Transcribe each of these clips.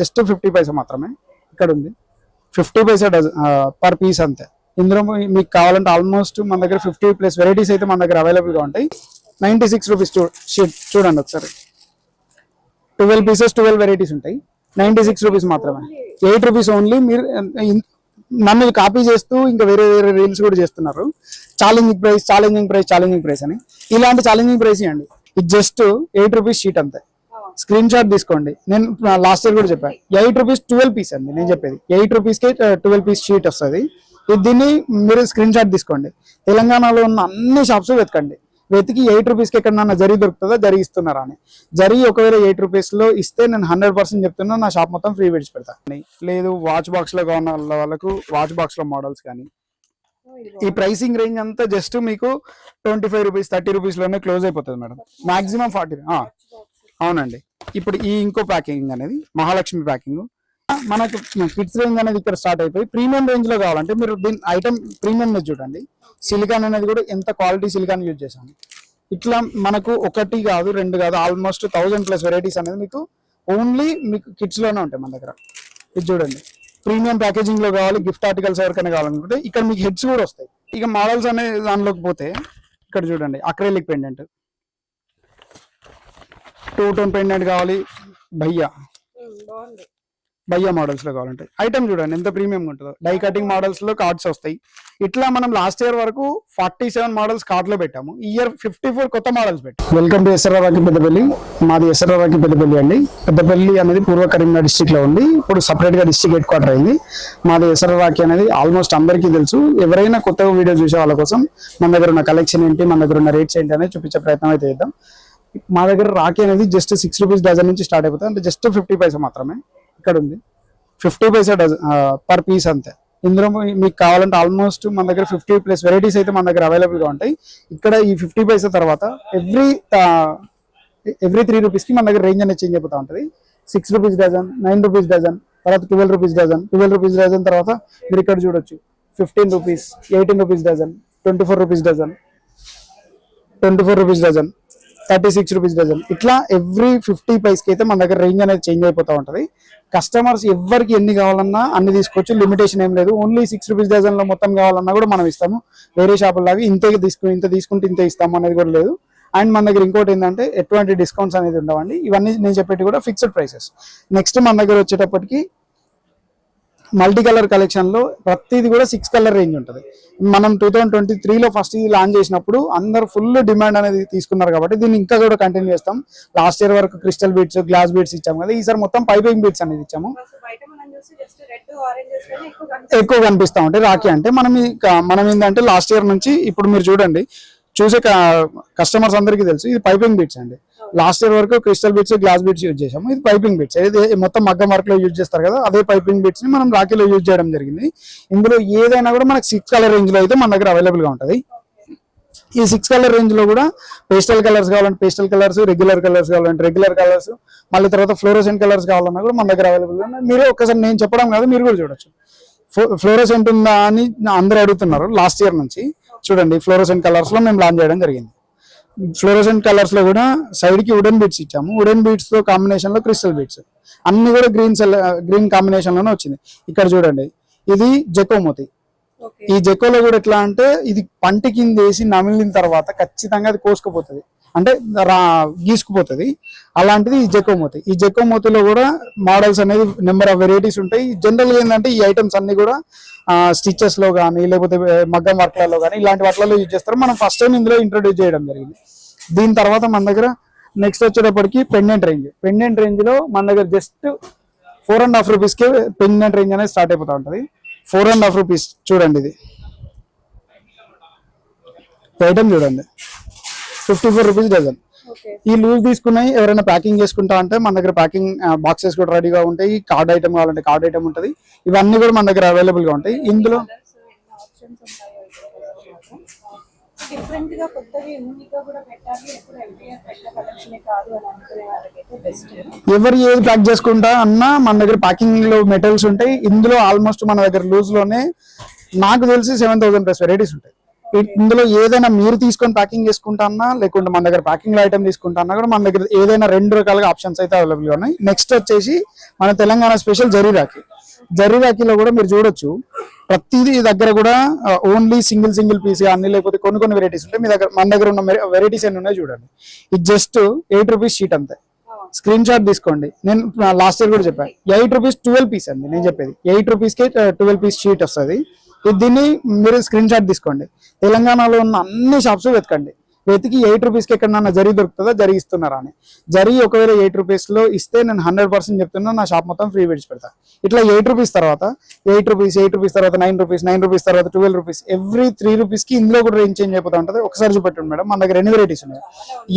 Just 50 పైసా మాత్రమే ఇక్కడ ఉంది. 50 పైసా పర్ పీస్ అంతే. ఇందులో మీకు కావాలంటే ఆల్మోస్ట్ మన దగ్గర 50+ వెరైటీస్ అయితే మన దగ్గర అవైలబుల్గా ఉంటాయి. 96 రూపీస్ షీట్ చూడండి ఒకసారి. 12 పీసెస్ 12 వెరైటీస్ ఉంటాయి. 96 రూపీస్ మాత్రమే. 8 రూపీస్ ఓన్లీ. మీరు నన్ను కాపీ చేస్తూ ఇంకా వేరే వేరే రీల్స్ కూడా చేస్తున్నారు. ఛాలెంజింగ్ ప్రైస్ అని. ఇలాంటి ఛాలెంజింగ్ ప్రైస్ ఇవ్వండి. ఇది జస్ట్ 8 రూపీస్ షీట్ అంతే. స్క్రీన్ షాట్ తీసుకోండి. నేను లాస్ట్ ఇయర్ కూడా చెప్పాను 8 రూపీస్ 12 పీస్ అండి. నేను చెప్పేది 8 రూపీస్కి 12 పీస్ షీట్ వస్తుంది. దీన్ని మీరు స్క్రీన్ షాట్ తీసుకోండి. తెలంగాణలో ఉన్న అన్ని షాప్స్ వెతికి 8 రూపీస్కి ఎక్కడన్నా జరీ దొరుకుతుందా, జరీ ఇస్తున్నారా అని. జరీ ఒకవేళ 8 రూపీస్లో ఇస్తే నేను 100% చెప్తున్నా నా షాప్ మొత్తం ఫ్రీ విడిచి పెడతాను. లేదు వాచ్ బాక్స్లో కావాలన్న వాళ్ళకు వాచ్ బాక్స్లో మోడల్స్ కానీ ఈ ప్రైసింగ్ రేంజ్ అంతా జస్ట్ మీకు 25 రూపీస్ 30 రూపీస్లోనే క్లోజ్ అయిపోతుంది మేడం. మాక్సిమం 40. అవునండి. ఇప్పుడు ఈ ఇంకో ప్యాకింగ్ అనేది మహాలక్ష్మి ప్యాకింగ్. మనకు కిడ్స్ రేంజ్ అనేది ఇక్కడ స్టార్ట్ అయిపోయి ప్రీమియం రేంజ్ లో కావాలంటే మీరు దీని ఐటమ్ ప్రీమియం మీద చూడండి. సిలికాన్ అనేది కూడా ఎంత క్వాలిటీ సిలికాన్ యూజ్ చేశాను. ఇట్లా మనకు 1 కాదు 2 కాదు ఆల్మోస్ట్ 1000+ వెరైటీస్ అనేది మీకు ఓన్లీ మీకు కిడ్స్ లోనే ఉంటాయి మన దగ్గర. ఇది చూడండి. ప్రీమియం ప్యాకేజింగ్ లో కావాలి, గిఫ్ట్ ఆర్టికల్స్ ఎవరికైనా కావాలనుకుంటే ఇక్కడ మీకు హెడ్స్ కూడా వస్తాయి. ఇక మోడల్స్ అనే దానిలోకి పోతే ఇక్కడ చూడండి. అక్రైలిక్ పెండెంట్, 2 టోన్ పెండెంట్ కావాలి, భయ్యా మోడల్స్ లో కావాలంటే ఐటమ్ చూడండి ఎంత ప్రీమియం ఉంటుందో. డై కటింగ్ మోడల్స్ లో కార్డ్స్ వస్తాయి. ఇట్లా మనం లాస్ట్ ఇయర్ వరకు 47 మోడల్స్ కార్డ్ లో పెట్టాము. ఈ ఇయర్ 54 కొత్త మోడల్స్ పెట్టాము. Welcome to SRR Peddapalli. మాది ఎస్ఆర్ఆర్ పెద్దపల్లి అండి. పెద్దపల్లి అనేది పూర్వ కరీంనగర్ డిస్టిక్ లో ఉంది. ఇప్పుడు సపరేట్ గా డిస్టిక్ హెడ్ క్వార్టర్ అయింది. మాది ఎస్ఆర్ఆర్ అనేది ఆల్మోస్ట్ అందరికీ తెలుసు. ఎవరైనా కొత్తగా వీడియో చూసే వాళ్ళ కోసం మన దగ్గర ఉన్న కలెక్షన్ ఏంటి, మన దగ్గర ఉన్న రేట్స్ ఏంటి అనేది చూపించే ప్రయత్నం అయితే చేద్దాం. మా దగ్గర రాఖీ అనేది జస్ట్ 6 రూపీస్ డజన్ నుంచి స్టార్ట్ అయిపోతుంది. అంటే జస్ట్ 50 పైసా మాత్రమే ఇక్కడ ఉంది. 50 పైసా పర్ పీస్ అంతే. ఇందులో మీకు కావాలంటే ఆల్మోస్ట్ మన దగ్గర 50+ వెరైటీస్ అయితే మన దగ్గర అవైలబుల్గా ఉంటాయి. ఇక్కడ ఈ 50 పైసా తర్వాత ఎవ్రీ 3 రూపీస్కి మన దగ్గర రేంజ్ అనేది చేంజ్ అయిపోతూ ఉంటుంది. 6 రూపీస్ డజన్, 9 రూపీస్ డజన్, తర్వాత 12 రూపీస్ డజన్, 12 రూపీస్ డజన్ తర్వాత మీరు ఇక్కడ చూడొచ్చు 15 rupees, 18 rupees dozen, 24 rupees dozen, 24 rupees dozen, 36 rupees dozen. ఇట్లా ఎవ్రీ 50 పైస్కి అయితే మన దగ్గర రేంజ్ అనేది చేంజ్ అయిపోతూ ఉంటుంది. కస్టమర్స్ ఎవరికి ఎన్ని కావాలన్నా అన్ని తీసుకోవచ్చు. లిమిటేషన్ ఏం లేదు. ఓన్లీ 6 రూపీస్ డజన్ లో మొత్తం కావాలన్నా కూడా మనం ఇస్తాము. వేరే షాపుల్లాగా ఇంత తీసుకుంటే ఇంత ఇస్తాము అనేది కూడా లేదు. అండ్ మన దగ్గర ఇంకోటి ఏంటంటే ఎటువంటి డిస్కౌంట్స్ అనేది ఉండవండి. ఇవన్నీ నేను చెప్పేటి కూడా ఫిక్స్డ్ ప్రైసెస్. నెక్స్ట్ మన దగ్గర వచ్చేటప్పటికి మల్టీ కలర్ కలెక్షన్ లో ప్రతిది కూడా 6 కలర్ రేంజ్ ఉంటుంది. మనం 2023లో ఫస్ట్ ఇది లాంచ్ చేసినప్పుడు అందరు ఫుల్ డిమాండ్ అనేది తీసుకున్నారు కాబట్టి దీన్ని ఇంకా కూడా కంటిన్యూ చేస్తాం. లాస్ట్ ఇయర్ వరకు క్రిస్టల్ బీట్స్, గ్లాస్ బీట్స్ ఇచ్చాము కదా, ఈసారి మొత్తం పైపింగ్ బీట్స్ అనేది ఇచ్చాము. ఎక్కువ కనిపిస్తా ఉంటాయి రాఖీ అంటే. మనం ఏంటంటే లాస్ట్ ఇయర్ నుంచి ఇప్పుడు మీరు చూడండి, చూసే కస్టమర్స్ అందరికీ తెలుసు ఇది పైపింగ్ బీట్స్ అండి. లాస్ట్ ఇయర్ వరకు crystal beats, glass beads use చేసాము. ఇది పైపింగ్ బీట్స్. మొత్తం మగ్గం వర్క్ లో యూజ్ చేస్తారు కదా, అదే పైపింగ్ బీట్స్ ని మనం రాఖీలో యూజ్ చేయడం జరిగింది. ఇందులో ఏదైనా కూడా మనకి 6 కలర్ రేంజ్ లో అయితే మన దగ్గర అవైలబుల్ గా ఉంటుంది. ఈ 6 కలర్ రేంజ్ లో కూడా పేస్టల్ కలర్స్ కావాలంటే పేస్టల్ కలర్స్, రెగ్యులర్ కలర్స్ కావాలంటే రెగ్యులర్ కలర్స్, మళ్ళీ తర్వాత ఫ్లోరోసెంట్ కలర్స్ కావాలన్నా కూడా మన దగ్గర అవైలబుల్ గా ఉన్నాయి. మీరు ఒకసారి నేను చెప్పడం కాదు, మీరు కూడా చూడొచ్చు. ఫ్లోరోసెంట్ ఉందా అని అందరూ అడుగుతున్నారు. లాస్ట్ ఇయర్ నుంచి చూడండి ఫ్లోరోసెంట్ కలర్స్ లో మేము లాంచ్ చేయడం జరిగింది. ఫ్లోరోసెంట్ కలర్స్ లో కూడా సైడ్ కి వుడెన్ బీట్స్ ఇచ్చాము. వుడెన్ బీట్స్ తో కాంబినేషన్ లో క్రిస్టల్ బీట్స్ అన్ని కూడా గ్రీన్ కాంబినేషన్ లోనే వచ్చింది. ఇక్కడ చూడండి ఇది జెకో మోతి. ఈ జెకోలో కూడా ఎట్లా అంటే ఇది పంటి కింద వేసి నమిలిన తర్వాత ఖచ్చితంగా అది కోసుకుపోతుంది, అంటే గీసుకుపోతుంది. అలాంటిది ఈ జెకో మోతి. ఈ జెకో మోతిలో కూడా మోడల్స్ అనేది నెంబర్ ఆఫ్ వెరైటీస్ ఉంటాయి. జనరల్గా ఏంటంటే ఈ ఐటమ్స్ అన్ని కూడా స్టిచెస్ లో కానీ లేకపోతే మగ్గం వర్క్లలో కానీ ఇలాంటి వాటిలలో యూజ్ చేస్తారు. మనం ఫస్ట్ టైం ఇందులో ఇంట్రొడ్యూస్ చేయడం జరిగింది. దీని తర్వాత మన దగ్గర నెక్స్ట్ వచ్చేటప్పటికి పెండెంట్ రేంజ్ లో మన దగ్గర జస్ట్ 4.5 రూపీస్కి పెండెంట్ రేంజ్ అనేది స్టార్ట్ అయిపోతూ ఉంటుంది. 4.5 రూపీస్ చూడండి. ఇది ఐటమ్ చూడండి 54 రూపీస్ డజన్. ఈ లూజ్ తీసుకున్నాయి ఎవరైనా ప్యాకింగ్ చేసుకుంటా అంటే మన దగ్గర ప్యాకింగ్ బాక్సెస్ కూడా రెడీగా ఉంటాయి. కార్డ్ ఐటమ్ కావాలంటే కార్డ్ ఐటమ్ ఉంటుంది. ఇవన్నీ కూడా మన దగ్గర అవైలబుల్ గా ఉంటాయి. ఇందులో ఎవరు ఏది ప్యాక్ చేసుకుంటా అన్నా మన దగ్గర ప్యాకింగ్ లో మెటీరియల్స్ ఉంటాయి. ఇందులో ఆల్మోస్ట్ మన దగ్గర లూజ్ లోనే నాకు తెలిసి 7,000+ వెరైటీస్ ఉంటాయి. ఇందులో ఏదైనా మీరు తీసుకొని ప్యాకింగ్ చేసుకుంటానా లేకుంటే మన దగ్గర ప్యాకింగ్ లో ఐటమ్ తీసుకుంటానా కూడా మన దగ్గర ఏదైనా 2 రకాలుగా ఆప్షన్స్ అయితే అవైలబుల్ గా ఉన్నాయి. నెక్స్ట్ వచ్చేసి మన తెలంగాణ స్పెషల్ జరీ రాఖీ. జరీ రాఖీలో కూడా మీరు చూడొచ్చు ప్రతిదీ దగ్గర కూడా ఓన్లీ సింగిల్ పీస్ కానీ లేకపోతే కొన్ని వెరైటీస్ ఉంటాయి. మీ దగ్గర మన దగ్గర ఉన్న వెరైటీస్ ఎన్ని ఉన్నాయో చూడండి. ఇది జస్ట్ 8 రూపీస్ షీట్ అంతే. స్క్రీన్ షాట్ తీసుకోండి. నేను లాస్ట్ ఇయర్ కూడా చెప్పాను 8 రూపీస్ 12 పీస్ అండి. నేను చెప్పేది 8 రూపీస్కి 12 పీస్ షీట్ వస్తుంది. దీన్ని మీరు స్క్రీన్ షాట్ తీసుకోండి. తెలంగాణలో ఉన్న అన్ని షాప్స్ వెతకండి. వెతికి 8 రూపీస్కి ఎక్కడన్నా జరీ దొరుకుతుందా, జరీ ఇస్తున్నారా అని. జరీ ఒకవేళ 8 రూపీస్లో ఇస్తే నేను 100% చెప్తున్నా నా షాప్ మొత్తం ఫ్రీ విడిచి పెడతా. ఇట్లా 8 రూపీస్ తర్వాత 8 రూపీస్ తర్వాత 9 రూపీస్ తర్వాత 12 రూపీస్ ఎవ్రీ 3 రూపీస్కి ఇందులో కూడా రేంజ్ చేంజ్ అయిపోతా ఉంటుంది. ఒకసారి చూపెట్టండి మేడం, మన దగ్గర ఎన్ని వెరైటీస్ ఉన్నాయి.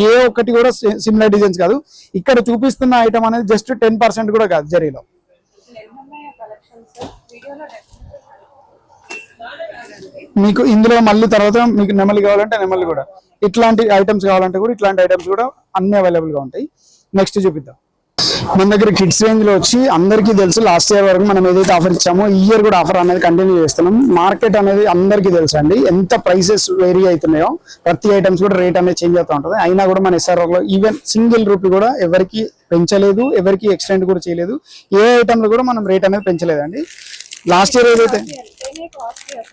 ఏ ఒక్కటి కూడా సిమిలర్ డిజైన్స్ కాదు. ఇక్కడ చూపిస్తున్న ఐటమ్ అనేది జస్ట్ 10% కూడా కాదు జరీలో. మీకు ఇందులో మళ్ళీ తర్వాత మీకు నెమలి కావాలంటే నెమలి కూడా, ఇట్లాంటి ఐటమ్స్ కావాలంటే కూడా ఇట్లాంటి ఐటమ్స్ కూడా అన్ని అవైలబుల్ గా ఉంటాయి. నెక్స్ట్ చూపిద్దాం. మన దగ్గర కిడ్స్ రేంజ్ లో వచ్చి అందరికీ తెలుసు లాస్ట్ ఇయర్ వరకు మనం ఏదైతే ఆఫర్ ఇచ్చామో ఈ ఇయర్ కూడా ఆఫర్ అనేది కంటిన్యూ చేస్తున్నాం. మార్కెట్ అనేది అందరికీ తెలుసు అండి, ఎంత ప్రైసెస్ వేరీ అవుతున్నాయో ప్రతి ఐటమ్స్ కూడా రేట్ అనేది చేంజ్ అవుతూ ఉంటుంది. అయినా కూడా మన SRO లో ఈవెన్ సింగిల్ రూపీ కూడా ఎవరికి పెంచలేదు, ఎవరికి ఎక్స్టెండ్ కూడా చేయలేదు. ఏ ఐటమ్ లో కూడా మనం రేట్ అనేది పెంచలేదండి. లాస్ట్ ఇయర్ ఏదైతే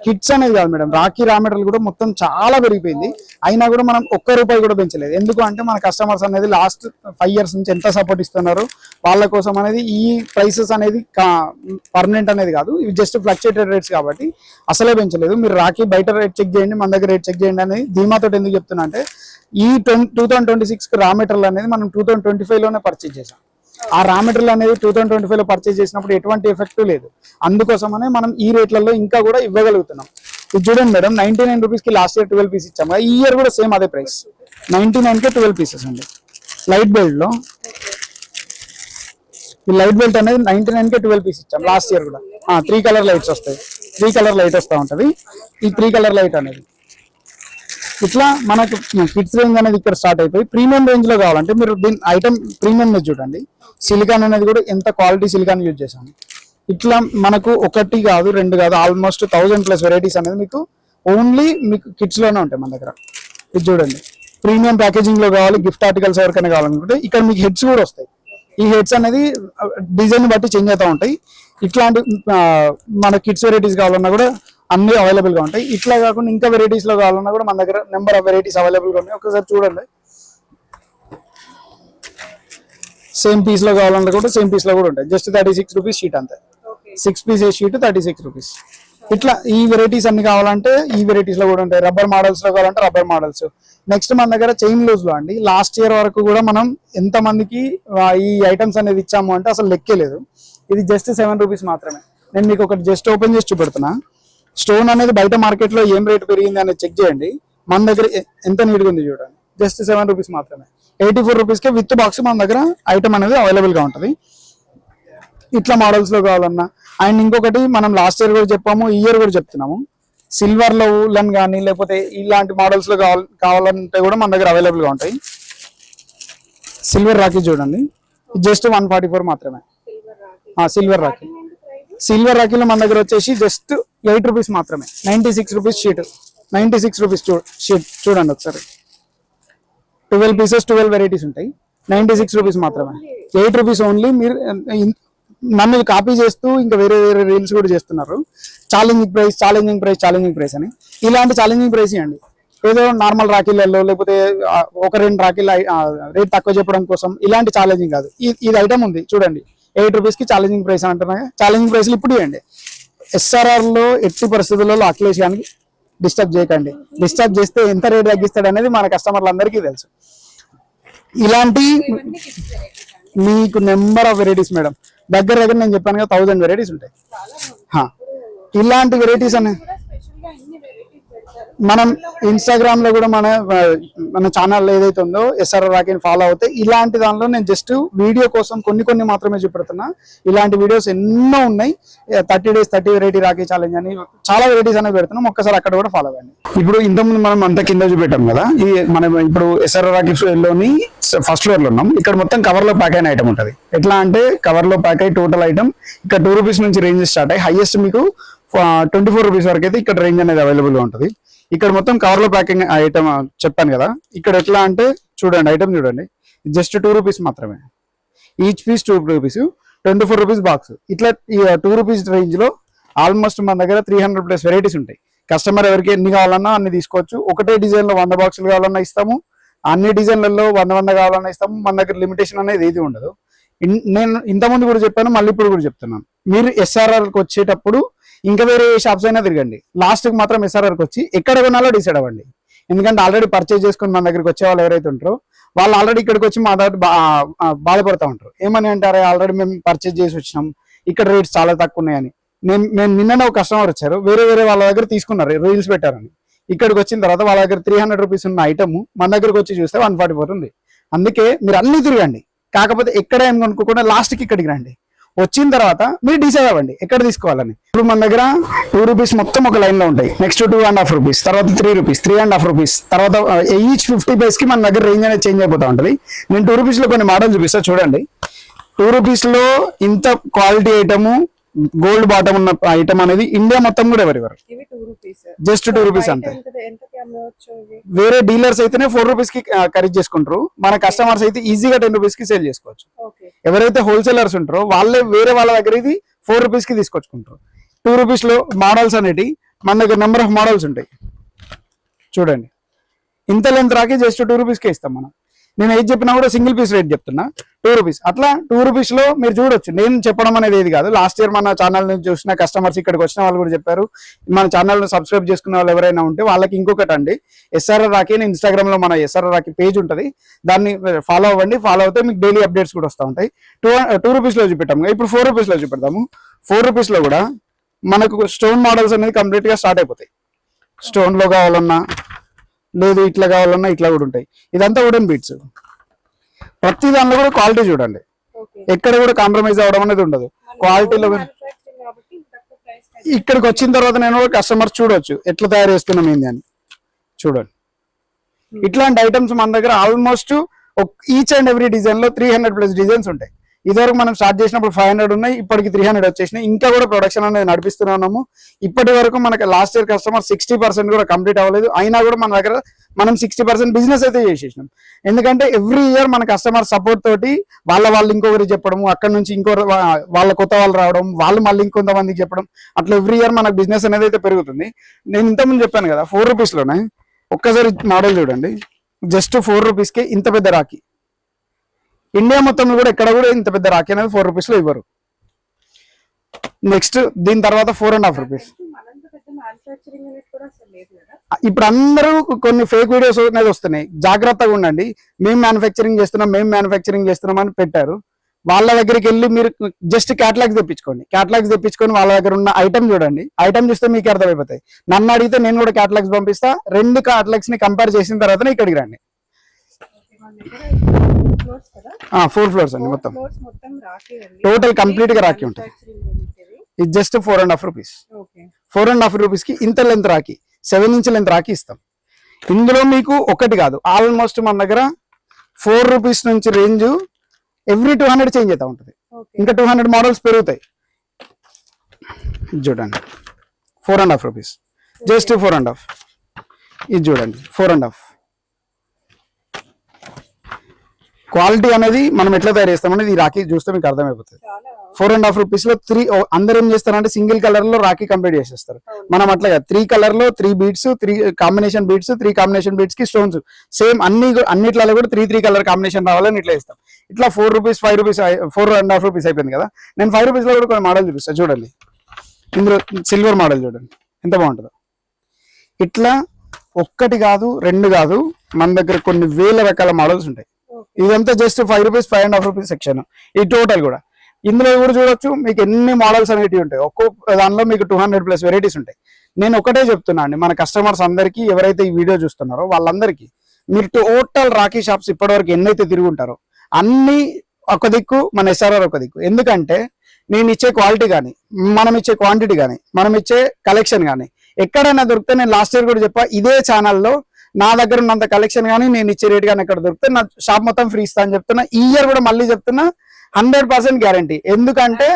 కిట్స్ అనేది కాదు మేడం, రాఖీ రా మెటీరియల్ కూడా మొత్తం చాలా పెరిగిపోయింది. అయినా కూడా మనం ₹1 కూడా పెంచలేదు. ఎందుకు అంటే మన కస్టమర్స్ అనేది లాస్ట్ 5 years నుంచి ఎంత సపోర్ట్ ఇస్తున్నారు వాళ్ళ కోసం అనేది ఈ ప్రైసెస్ అనేది పర్మనెంట్ అనేది కాదు, ఇవి జస్ట్ ఫ్లక్చుయేటెడ్ రేట్స్ కాబట్టి అసలే పెంచలేదు. మీరు రాఖీ బయట రేట్ చెక్ చేయండి, మన దగ్గర రేట్ చెక్ చేయండి అనేది ధీమాతో ఎందుకు చెప్తున్నా అంటే ఈ 2026 రా మెటీరియల్ అనేది మనం 2025లోనే పర్చేజ్ చేసాం. ఆ రా మెటీరియల్ అనేది 2025లో పర్చేజ్ చేసినప్పుడు ఎటువంటి ఎఫెక్ట్ లేదు. అందుకోసమనే మనం ఈ రేట్లలో ఇంకా కూడా ఇవ్వగలుగుతున్నాం. ఇది చూడండి మేడం, 99 రూపీస్కి లాస్ట్ ఇయర్ 12 పీస్ ఇచ్చాము. ఈ ఇయర్ కూడా సేమ్ అదే ప్రైస్ 99కే 12 పీసెస్ అండి. లైట్ బెల్ట్ లో ఈ లైట్ బెల్ట్ అనేది 99కే 12 పీస్ ఇచ్చాం. లాస్ట్ ఇయర్ కూడా 3 కలర్ లైట్స్ వస్తాయి. 3 కలర్ లైట్ వస్తూ ఉంటది. ఈ 3 కలర్ లైట్ అనేది ఇట్లా మనకు కిడ్స్ రేంజ్ అనేది ఇక్కడ స్టార్ట్ అయిపోయి ప్రీమియం రేంజ్ లో కావాలంటే మీరు దీని ఐటమ్ ప్రీమియం మీద చూడండి. సిలికాన్ అనేది కూడా ఎంత క్వాలిటీ సిలికాన్ యూజ్ చేశాను. ఇట్లా మనకు 1 కాదు 2 కాదు ఆల్మోస్ట్ 1000+ వెరైటీస్ అనేది మీకు ఓన్లీ మీకు కిడ్స్ లోనే ఉంటాయి మన దగ్గర. ఇది చూడండి, ప్రీమియం ప్యాకేజింగ్ లో కావాలి, గిఫ్ట్ ఆర్టికల్స్ ఎవరికైనా కావాలనుకుంటే ఇక్కడ మీకు హెడ్స్ కూడా వస్తాయి. ఈ హెడ్స్ అనేది డిజైన్ బట్టి చేంజ్ అవుతూ ఉంటాయి. ఇట్లాంటి మన కిడ్స్ వెరైటీస్ కావాలన్నా కూడా అన్ని అవైలబుల్ గా ఉంటాయి. ఇట్లా కాకుండా ఇంకా వెరైటీస్ లో కావాలన్నా కూడా మన దగ్గర నెంబర్ ఆఫ్ వెరైటీస్ అవైలబుల్ గా ఉన్నాయి. ఒకసారి చూడండి. సేమ్ పీస్ లో కావాలన్నా కూడా సేమ్ పీస్ లో కూడా ఉంటాయి. జస్ట్ 36 రూపీస్ షీట్ అంతే. 6 పీస్ షీట్ 36 రూపీస్. ఇట్లా ఈ వెరైటీస్ అన్ని కావాలంటే ఈ వెరైటీస్ లో కూడా ఉంటాయి. రబ్బర్ మోడల్స్ లో కావాలంటే రబ్బర్ మోడల్స్. నెక్స్ట్ మన దగ్గర చైన్ లూజ్ లో అండి, లాస్ట్ ఇయర్ వరకు కూడా మనం ఎంత మందికి ఈ ఐటమ్స్ అనేది ఇచ్చాము అంటే అసలు లెక్కే లేదు. ఇది జస్ట్ 7 రూపీస్ మాత్రమే. నేను మీకు ఒకటి జస్ట్ ఓపెన్ చేసి చూపెడుతున్నా. స్టోన్ అనేది బయట మార్కెట్ లో ఏం రేట్ పెరిగింది అనేది చెక్ చేయండి. మన దగ్గర ఎంత నీట్గా ఉంది చూడండి. జస్ట్ 7 రూపీస్ మాత్రమే. 84 రూపీస్కే విత్ బాక్స్ మన దగ్గర ఐటమ్ అనేది అవైలబుల్ గా ఉంటుంది. ఇట్లా మోడల్స్ లో కావాలన్నా. అండ్ ఇంకొకటి మనం లాస్ట్ ఇయర్ కూడా చెప్పాము, ఈ ఇయర్ కూడా చెప్తున్నాము. సిల్వర్ లో ఊలన్ కానీ లేకపోతే ఇలాంటి మోడల్స్ లో కావాలంటే కూడా మన దగ్గర అవైలబుల్ గా ఉంటాయి. సిల్వర్ రాఖీ చూడండి, జస్ట్ 144 మాత్రమే. సిల్వర్ రాఖీ. సిల్వర్ రాఖీలో మన దగ్గర వచ్చేసి జస్ట్ 8 రూపీస్ మాత్రమే. 96 రూపీస్ షీట్. 96 రూపీస్ షీట్ చూడండి ఒకసారి. 12 పీసెస్ 12 వెరైటీస్ ఉంటాయి. 96 రూపీస్ మాత్రమే. 8 రూపీస్ ఓన్లీ. మీరు నన్ను కాపీ చేస్తూ ఇంకా వేరే వేరే రీల్స్ కూడా చేస్తున్నారు. ఛాలెంజింగ్ ప్రైస్ అని. ఇలాంటి ఛాలెంజింగ్ ప్రైస్ ఇవ్వండి. ఏదో నార్మల్ రాఖీలలో లేకపోతే 1-2 రాఖీల రేట్ తక్కువ చెప్పడం కోసం ఇలాంటి ఛాలెంజింగ్ కాదు. ఇది ఐటమ్ ఉంది చూడండి, 8 రూపీస్కి ఛాలెంజింగ్ ప్రైస్ అంటున్నా. ఛాలెంజింగ్ ప్రైస్లు ఇప్పుడు ఇవ్వండి. SRR లో ఎట్టి పరిస్థితులలో అఖిలేష్ గానికి డిస్టర్బ్ చేయకండి. డిస్టర్బ్ చేస్తే ఎంత రేట్ తగ్గిస్తాడు అనేది మన కస్టమర్లు అందరికీ తెలుసు. ఇలాంటి మీకు నెంబర్ ఆఫ్ వెరైటీస్ మేడం, దగ్గర నేను చెప్పాను కదా 1000 వెరైటీస్ ఉంటాయి. ఇలాంటి వెరైటీస్ అనే మనం ఇన్స్టాగ్రామ్ లో కూడా మన ఛానల్ ఏదైతే ఉందో SRO రాఖీని ఫాలో అవుతే ఇలాంటి దానిలో నేను జస్ట్ వీడియో కోసం కొన్ని మాత్రమే చూపెడుతున్నా. ఇలాంటి వీడియోస్ ఎన్నో ఉన్నాయి. 30 days 30 వెరైటీ రాఖీ ఛాలెంజ్ అని చాలా వెరైటీస్ అనేవి పెడుతున్నాం. ఒక్కసారి అక్కడ కూడా ఫాలో అవ్వండి. ఇప్పుడు ఇంతకుముందు మనం అంతా కింద చూపెట్టాం కదా, మనం ఇప్పుడు SRO రాఖీ లోని ఫస్ట్ ఫ్లోర్ లో ఉన్నాం. ఇక్కడ మొత్తం కవర్ లో ప్యాక్ అయిన ఐటమ్ ఉంటుంది. ఎట్లా అంటే కవర్ లో ప్యాక్ అయ్యి టోటల్ ఐటమ్ ఇక్కడ 2 రూపీస్ నుంచి రేంజ్ స్టార్ట్ అయ్యి హైయెస్ట్ మీకు 24 రూపీస్ వరకు అయితే ఇక్కడ రేంజ్ అనేది అవైలబుల్ గా ఉంటుంది. ఇక్కడ మొత్తం కవర్ లో ప్యాకింగ్ ఐటమ్ చెప్పాను కదా. ఇక్కడ ఎట్లా అంటే చూడండి, ఐటమ్ చూడండి, జస్ట్ 2 రూపీస్ మాత్రమే. Each piece 2 rupees, 24 rupees box. ఇట్లా ఈ 2 రూపీస్ రేంజ్ లో ఆల్మోస్ట్ మన దగ్గర 300+ వెరైటీస్ ఉంటాయి. కస్టమర్ ఎవరికి ఎన్ని కావాలన్నా అన్ని తీసుకోవచ్చు. ఒకటే డిజైన్ లో 100 బాక్సులు కావాలన్నా ఇస్తాము, అన్ని డిజైన్లలో 100 కావాలన్నా ఇస్తాము. మన దగ్గర లిమిటేషన్ అనేది ఏది ఉండదు. నేను ఇంతకుముందు కూడా చెప్పాను, మళ్ళీ ఇప్పుడు కూడా చెప్తున్నాను, మీరు ఎస్ఆర్ఆర్కి వచ్చేటప్పుడు ఇంకా వేరే షాప్స్ అయినా తిరగండి, లాస్ట్కి మాత్రం ఎస్ఆర్ఆర్కి వచ్చి ఎక్కడ కొనాలో డిసైడ్ అవ్వండి. ఎందుకంటే ఆల్రెడీ పర్చేజ్ చేసుకుని మన దగ్గరికి వచ్చే వాళ్ళు ఎవరైతే ఉంటారో వాళ్ళు ఆల్రెడీ ఇక్కడికి వచ్చి మా దగ్గర బాధపడుతూ ఉంటారు. ఏమని అంటారు, ఆల్రెడీ మేము పర్చేజ్ చేసి వచ్చినాం, ఇక్కడ రేట్స్ చాలా తక్కువ ఉన్నాయని. నేను నిన్ననే ఒక కస్టమర్ వచ్చారు, వేరే వాళ్ళ దగ్గర తీసుకున్నారు, రీల్స్ పెట్టారని. ఇక్కడికి వచ్చిన తర్వాత వాళ్ళ దగ్గర 300 రూపీస్ ఉన్న ఐటమ్ మన దగ్గరకు వచ్చి చూస్తే 144 ఉంది. అందుకే మీరు అన్ని తిరగండి, కాకపోతే ఎక్కడ ఏం కొనుక్కోకుండా లాస్ట్కి ఇక్కడికి రండి. వచ్చిన తర్వాత మీరు డిసైడ్ అవ్వండి ఎక్కడ తీసుకోవాలని. ఇప్పుడు మన దగ్గర 2 రూపీస్ మొత్తం ఒక లైన్ లో ఉంటాయి. నెక్స్ట్ 2.5 రూపీస్, తర్వాత 3 రూపీస్, 3.5 రూపీస్, తర్వాత ఈచ్ 50 పైస్ కి మన దగ్గర రేంజ్ అనేది చేంజ్ అయిపోతూ ఉంటుంది. నేను 2 రూపీస్ లో కొన్ని మోడల్ చూపిస్తా చూడండి. 2 రూపీస్ లో ఇంత క్వాలిటీ ఐటమ్, గోల్డ్ బాటమ్ ఉన్న ఐటమ్ అనేది ఇండియా మొత్తం కూడా ఎవరెవరు జస్ట్ 2 రూపీస్ అంతే. వేరే డీలర్స్ అయితేనే 4 రూపీస్ కి ఖరీదు చేసుకుంటారు, మన కస్టమర్స్ అయితే ఈజీగా 10 రూపీస్ కి సేల్ చేసుకోవచ్చు. ఎవరైతే హోల్సేలర్స్ ఉంటారో వాళ్ళే వేరే వాళ్ళ దగ్గర ఇది 4 రూపీస్ కి తీసుకొచ్చుకుంటారు. 2 రూపీస్ లో మోడల్స్ అనేటి మన దగ్గర నెంబర్ ఆఫ్ మోడల్స్ ఉంటాయి. చూడండి, ఇంత లెంత్ రాకి జస్ట్ 2 రూపీస్ కే ఇస్తాం మనం. నేను ఏది చెప్పినా కూడా సింగిల్ పీస్ రేట్ చెప్తున్నా, 2 రూపీస్. అట్లా 2 రూపీస్ లో మీరు చూడొచ్చు. నేను చెప్పడం అనేది ఏది కాదు, లాస్ట్ ఇయర్ మన ఛానల్ నుంచి చూసిన కస్టమర్స్ ఇక్కడికి వచ్చిన వాళ్ళు కూడా చెప్పారు. మన ఛానల్ సబ్స్క్రైబ్ చేసుకున్న వాళ్ళు ఎవరైనా ఉంటే వాళ్ళకి ఇంకొకటి అండి, ఎస్ఆర్ఆర్ రాకి ఇన్స్టాగ్రామ్ లో మన ఎస్ఆర్ఆర్ రాకి పేజ్ ఉంటుంది, దాన్ని ఫాలో అవ్వండి. ఫాలో అవుతే మీకు డైలీ అప్డేట్స్ కూడా వస్తూ ఉంటాయి. 2 రూపీస్ లో చూపెట్టాము, ఇప్పుడు 4 రూపీస్ లో చూపెడతాము. 4 రూపీస్ లో కూడా మనకు స్టోన్ మోడల్స్ అనేది కంప్లీట్ గా స్టార్ట్ అయిపోతాయి. స్టోన్ లో కావాలన్నా, లేదు ఇట్లా కావాలన్నా ఇట్లా కూడా ఉంటాయి. ఇదంతా వుడెన్ బీట్స్. ప్రతి దానిలో కూడా క్వాలిటీ చూడండి, ఎక్కడ కూడా కాంప్రమైజ్ అవ్వడం అనేది ఉండదు క్వాలిటీలో. ఇక్కడికి వచ్చిన తర్వాత నేను కస్టమర్స్ చూడొచ్చు ఎట్లా తయారు చేస్తున్నాం ఏంది అని. చూడండి, ఇట్లాంటి ఐటమ్స్ మన దగ్గర almost each and every design లో 300+ డిజైన్స్ ఉంటాయి. ఇదివరకు మనం స్టార్ట్ చేసినప్పుడు 500 ఉన్నాయి, ఇప్పటికి 300 వచ్చేసినాయి. ఇంకా కూడా ప్రొడక్షన్ అనేది నడిపిస్తున్నాము. ఇప్పటి వరకు మనకి లాస్ట్ ఇయర్ కస్టమర్ 60% కూడా కంప్లీట్ అవ్వలేదు, అయినా కూడా మన దగ్గర మనం 60% బిజినెస్ అయితే చేసేసినాం. ఎందుకంటే ఎవ్రీ ఇయర్ మన కస్టమర్ సపోర్ట్ తోటి వాళ్ళు ఇంకొకరికి చెప్పడము, అక్కడ నుంచి వాళ్ళ కొత్త వాళ్ళు రావడం, వాళ్ళు మళ్ళీ ఇంకొంతమందికి చెప్పడం, అట్లా ఎవ్రీ ఇయర్ మనకు బిజినెస్ అనేది అయితే పెరుగుతుంది. నేను ఇంతకుముందు చెప్పాను కదా 4 రూపీస్ లోనే ఒక్కసారి మోడల్ చూడండి, జస్ట్ 4 రూపీస్ కే ఇంత పెద్ద రాఖీ. ఇండియా మొత్తంలో కూడా ఎక్కడ కూడా ఇంత పెద్ద రాఖీ అనేది 4 రూపీస్ లో ఇవ్వరు. నెక్స్ట్ దీని తర్వాత 4.5 రూపీస్. ఇప్పుడు అందరూ కొన్ని ఫేక్ వీడియోస్ అనేది వస్తున్నాయి, జాగ్రత్తగా ఉండండి. మేము మ్యానుఫ్యాక్చరింగ్ చేస్తున్నాం అని పెట్టారు. వాళ్ళ దగ్గరికి వెళ్ళి మీరు జస్ట్ క్యాటలాగ్స్ తెప్పించుకొని వాళ్ళ దగ్గర ఉన్న ఐటమ్ చూడండి. ఐటమ్ చూస్తే మీకు అర్థమైపోతాయి. నన్ను అడిగితే నేను కూడా క్యాటలాగ్స్ పంపిస్తా. 2 క్యాటలాగ్స్ ని కంపేర్ చేసిన తర్వాత ఇక్కడికి రండి. 4 ఫ్లోర్స్ అండి మొత్తం, టోటల్ కంప్లీట్ గా రాఖీ ఉంటుంది. ఇది జస్ట్ 4.5 రూపీస్. 4.5 రూపీస్ కి ఇంత length Rakhi, 7 inch length Rakhi ఇస్తాం. ఇందులో మీకు ఒకటి కాదు, ఆల్మోస్ట్ మన దగ్గర 4 రూపీస్ నుంచి రేంజ్ ఎవ్రీ 200 చేంజ్ అవుతా ఉంటుంది. ఇంకా 200 మోడల్స్ పెరుగుతాయి. చూడండి 4.5 రూపీస్, జస్ట్ 4.5. ఇది చూడండి 4.5. క్వాలిటీ అనేది మనం ఎట్లా తయారు చేస్తామనేది ఈ రాఖీ చూస్తే మీకు అర్థమైపోతుంది. 4.5 రూపీస్ లో 3. అందరు ఏం చేస్తారంటే సింగిల్ కలర్ లో రాఖీ కంప్లీట్ చేసేస్తారు. మనం అట్లా 3 కలర్ లో 3 beads, 3 combination beads, 3 combination beads కి స్టోన్స్ సేమ్ అన్నిట్లలో కూడా 3 కలర్ కాంబినేషన్ రావాలని ఇట్లా ఇస్తాం. ఇట్లా 4 రూపీస్, 5 రూపీస్, 4.5 రూపీస్ అయిపోయింది కదా. నేను 5 రూపీస్ లో కూడా కొన్ని మోడల్ చూపిస్తాను చూడండి. ఇందులో సిల్వర్ మోడల్ చూడండి ఎంత బాగుంటుందో. ఇట్లా ఒక్కటి కాదు 2 కాదు, మన దగ్గర కొన్ని వేల రకాల మోడల్స్ ఉంటాయి. ఇదంతా జస్ట్ 5 రూపీస్, 5.5 రూపీస్ సెక్షన్. ఈ టోటల్ కూడా ఇందులో కూడా చూడొచ్చు మీకు ఎన్ని మోడల్స్ అనేవి ఉంటాయి. ఒక్కొక్క దానిలో మీకు 200+ వెరైటీస్ ఉంటాయి. నేను ఒకటే చెప్తున్నా అండి, మన కస్టమర్స్ అందరికీ, ఎవరైతే ఈ వీడియో చూస్తున్నారో వాళ్ళందరికీ, మీరు టోటల్ రాఖీ షాప్స్ ఇప్పటివరకు ఎన్నైతే తిరుగుంటారో అన్ని ఒక దిక్కు, మన ఎస్ఆర్ఆర్ ఒక దిక్కు. ఎందుకంటే నేను ఇచ్చే క్వాలిటీ కానీ, మనం ఇచ్చే క్వాంటిటీ కానీ, మనం ఇచ్చే కలెక్షన్ కానీ ఎక్కడైనా దొరికితే, నేను లాస్ట్ ఇయర్ కూడా చెప్పా, ఇదే ఛానల్లో నా దగ్గర ఉన్నంత కలెక్షన్ కానీ నేను ఇచ్చే రేట్ కానీ ఎక్కడ దొరికితే నా షాప్ మొత్తం ఫ్రీ ఇస్తా అని చెప్తున్నా. ఈ ఇయర్ కూడా మళ్ళీ చెప్తున్నా, 100% గ్యారంటీ. ఎందుకంటే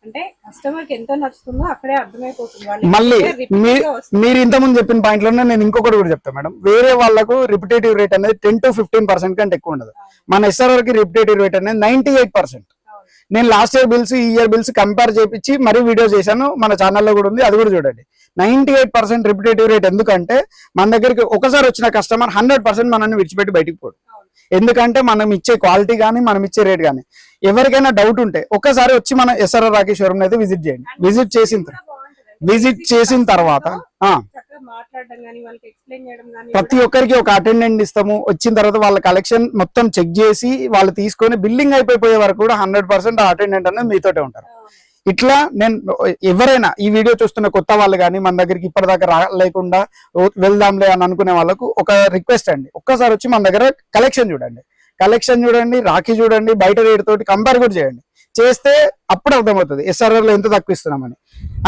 అంటే కస్టమర్ కి ఎంత నచ్చుతుందో అక్కడే అర్థమైపోతుంది వాళ్ళకి. మళ్ళీ repeat గా వస్తుంది. మీరు ఇంతకుముందు చెప్పిన పాయింట్ లోనే నేను ఇంకొకటి కూడా చెప్తాను మేడం. వేరే వాళ్ళకు రిపిటేటివ్ రేట్ అనేది 10 to 15% కంటే ఎక్కువ ఉండదు. మన ఎస్ఆర్ఆర్ కి రిపిటేటివ్ రేట్ అనేది 98%. నేను లాస్ట్ ఇయర్ బిల్స్ ఈ ఇయర్ బిల్స్ కంపేర్ చేపించి మరీ వీడియో చేశాను, మన ఛానల్లో కూడా ఉంది, అది కూడా చూడండి. 98% రిపిటేటివ్ రేట్. ఎందుకంటే మన దగ్గరికి ఒకసారి వచ్చిన కస్టమర్ 100% మనల్ని విడిచిపెట్టి బయటికి పోడు. ఎందుకంటే మనం ఇచ్చే క్వాలిటీ కానీ మనం ఇచ్చే రేట్ కానీ. ఎవరికైనా డౌట్ ఉంటే ఒక్కసారి వచ్చి మన ఎస్ఆర్ఆర్ రాఖీ షోరూమ్ అయితే విజిట్ చేయండి. విజిట్ చేసిన తర్వాత ప్రతి ఒక్కరికి ఒక అటెండెంట్ ఇస్తాము. వచ్చిన తర్వాత వాళ్ళ కలెక్షన్ మొత్తం చెక్ చేసి వాళ్ళు తీసుకొని బిల్లింగ్ అయిపోయే వరకు కూడా 100% ఆ అటెండెంట్ అనేది మీతోటే ఉంటారు. ఇట్లా నేను ఎవరైనా ఈ వీడియో చూస్తున్న కొత్త వాళ్ళు కానీ మన దగ్గరికి ఇప్పటిదాకా రాలేకుండా వెళ్దాంలే అని అనుకునే వాళ్ళకు ఒక రిక్వెస్ట్ అండి, ఒక్కసారి వచ్చి మన దగ్గర కలెక్షన్ చూడండి, రాఖీ చూడండి, బయట రేట్ తోటి కంపేర్ కూడా చేయండి. చేస్తే అప్పుడు అర్థమవుతుంది ఎస్ఆర్ఆర్ లో ఎంత తక్కువ ఇస్తున్నామని.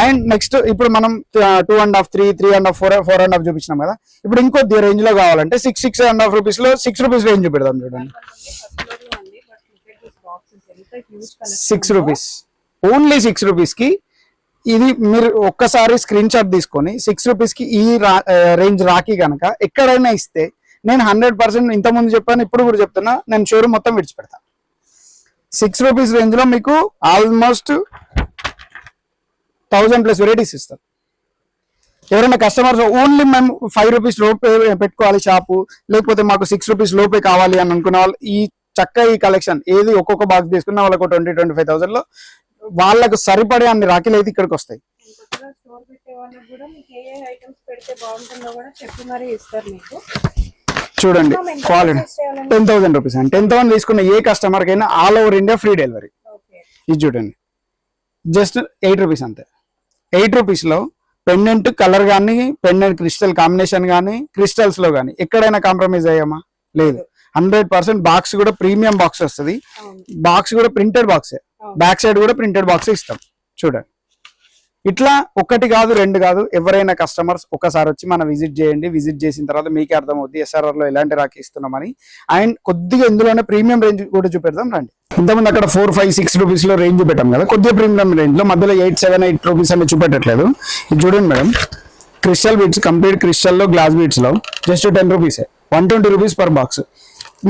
అండ్ నెక్స్ట్ ఇప్పుడు మనం 2.5, 3, 3.5, 4.5 చూపించినాం కదా. ఇప్పుడు ఇంకొద్ది రేంజ్ లో కావాలంటే 6.5 రూపీస్ లో 6 రూపీస్ రేంజ్ చూపెడదాం. చూడండి 6 రూపీస్, ఓన్లీ 6 రూపీస్ కి ఇది మీరు ఒక్కసారి స్క్రీన్ షాట్ తీసుకొని 6 రూపీస్ కి ఈ రేంజ్ రాఖీ కనుక ఎక్కడైనా ఇస్తే నేను 100% ఇంతకుముందు చెప్పాను, ఇప్పుడు కూడా చెప్తున్నా, నేను షోరూమ్ మొత్తం విడిచిపెడతా. 6 రూపీస్ రేంజ్ లో మీకు ఆల్మోస్ట్ 1000+ వెరైటీస్ ఇస్తారు. ఎవరైనా కస్టమర్స్ ఓన్లీ మేము 5 రూపీస్ లోపే పెట్టుకోవాలి షాపు, లేకపోతే మాకు 6 రూపీస్ లోపే కావాలి అని అనుకున్న వాళ్ళు ఈ చక్కగా ఈ కలెక్షన్ ఏది ఒక్కొక్క బాక్స్ తీసుకున్న వాళ్ళకు 20-25,000 లో వాళ్ళకు సరిపడే అన్ని రాఖీలు అయితే ఇక్కడికి వస్తాయి. చూడండి క్వాలిటీ 10,000 రూపీస్ అండి. 10,000 తీసుకున్న ఏ కస్టమర్ కైనా all over India free delivery. ఇది చూడండి జస్ట్ 8 రూపీస్ అంతే. 8 రూపీస్ లో పెండెంట్ కలర్ కానీ, పెండెంట్ క్రిస్టల్ కాంబినేషన్ కానీ, క్రిస్టల్స్ లో కానీ ఎక్కడైనా కాంప్రమైజ్ అయ్యామా? లేదు. 100% బాక్స్ కూడా ప్రీమియం బాక్స్ వస్తుంది. బాక్స్ కూడా ప్రింటెడ్ బాక్సే, బ్యాక్ సైడ్ కూడా ప్రింటెడ్ బాక్స్ ఇస్తాం. చూడండి ఇట్లా ఒకటి కాదు, రెండు కాదు, ఎవరైనా కస్టమర్స్ ఒకసారి వచ్చి మనం విజిట్ చేయండి. విజిట్ చేసిన తర్వాత మీకే అర్థమవుతుంది ఎస్ఆర్ఆర్ లో ఎలాంటి రాఖీ ఇస్తున్నామని. అండ్ కొద్దిగా ఇందులోనే ప్రీమియం రేంజ్ కూడా చూపెడదాం రండి. ఇంతకుముందు అక్కడ 4, 5, 6 రూపీస్ లో రేంజ్ చూపెట్టాం కదా, కొద్దిగా ప్రీమియం రేంజ్ లో మధ్యలో 8, 7, 8 రూపీస్ అని చూపెట్టట్లేదు. ఇది చూడండి madam, crystal beats, complete crystal లో గ్లాస్ బీట్స్ లో జస్ట్ 10 రూపీసే, 120 రూపీస్ పర్ బాక్స్.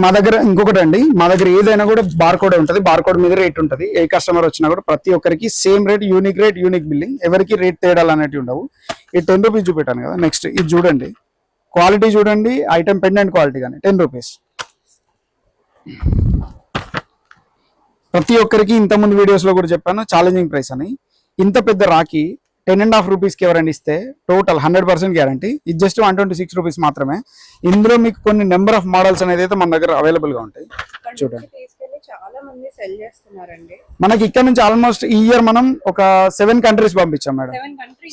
మా దగ్గర ఇంకొకటి అండి, మా దగ్గర ఏదైనా కూడా బార్ కోడ్ ఉంటుంది, బార్ కోడ్ మీద రేట్ ఉంటుంది. ఏ కస్టమర్ వచ్చినా కూడా ప్రతి ఒక్కరికి సేమ్ రేట్, యూనిక్ బిల్లింగ్, ఎవరికి రేట్ తేడాలు అనేవి ఉండవు. ఈ 10 రూపీస్ చూపెట్టాను కదా. నెక్స్ట్ ఇది చూడండి, క్వాలిటీ చూడండి, ఐటమ్ పెండెంట్ క్వాలిటీ కానీ 10 రూపీస్. ప్రతి ఒక్కరికి ఇంతకుముందు వీడియోస్ లో కూడా చెప్పాను ఛాలెంజింగ్ ప్రైస్ అని. ఇంత పెద్ద రాఖీ 10.5 రూపీస్ కి ఎవరైనా ఇస్తే టోటల్ 100% గ్యారంటీ. ఇది జస్ట్ 126 రూపీస్ మాత్రమే. ఇందులో మీకు కొన్ని నెంబర్ ఆఫ్ మోడల్స్ అనేది అయితే మన దగ్గర అవైలబుల్ గా ఉంటాయి. చూడండి చాలా మంది సెల్ చేస్తున్నారండి. మనకి ఇక్కడ నుంచి ఆల్మోస్ట్ ఈ ఇయర్ మనం ఒక 7 కంట్రీస్ పంపించాం మేడం.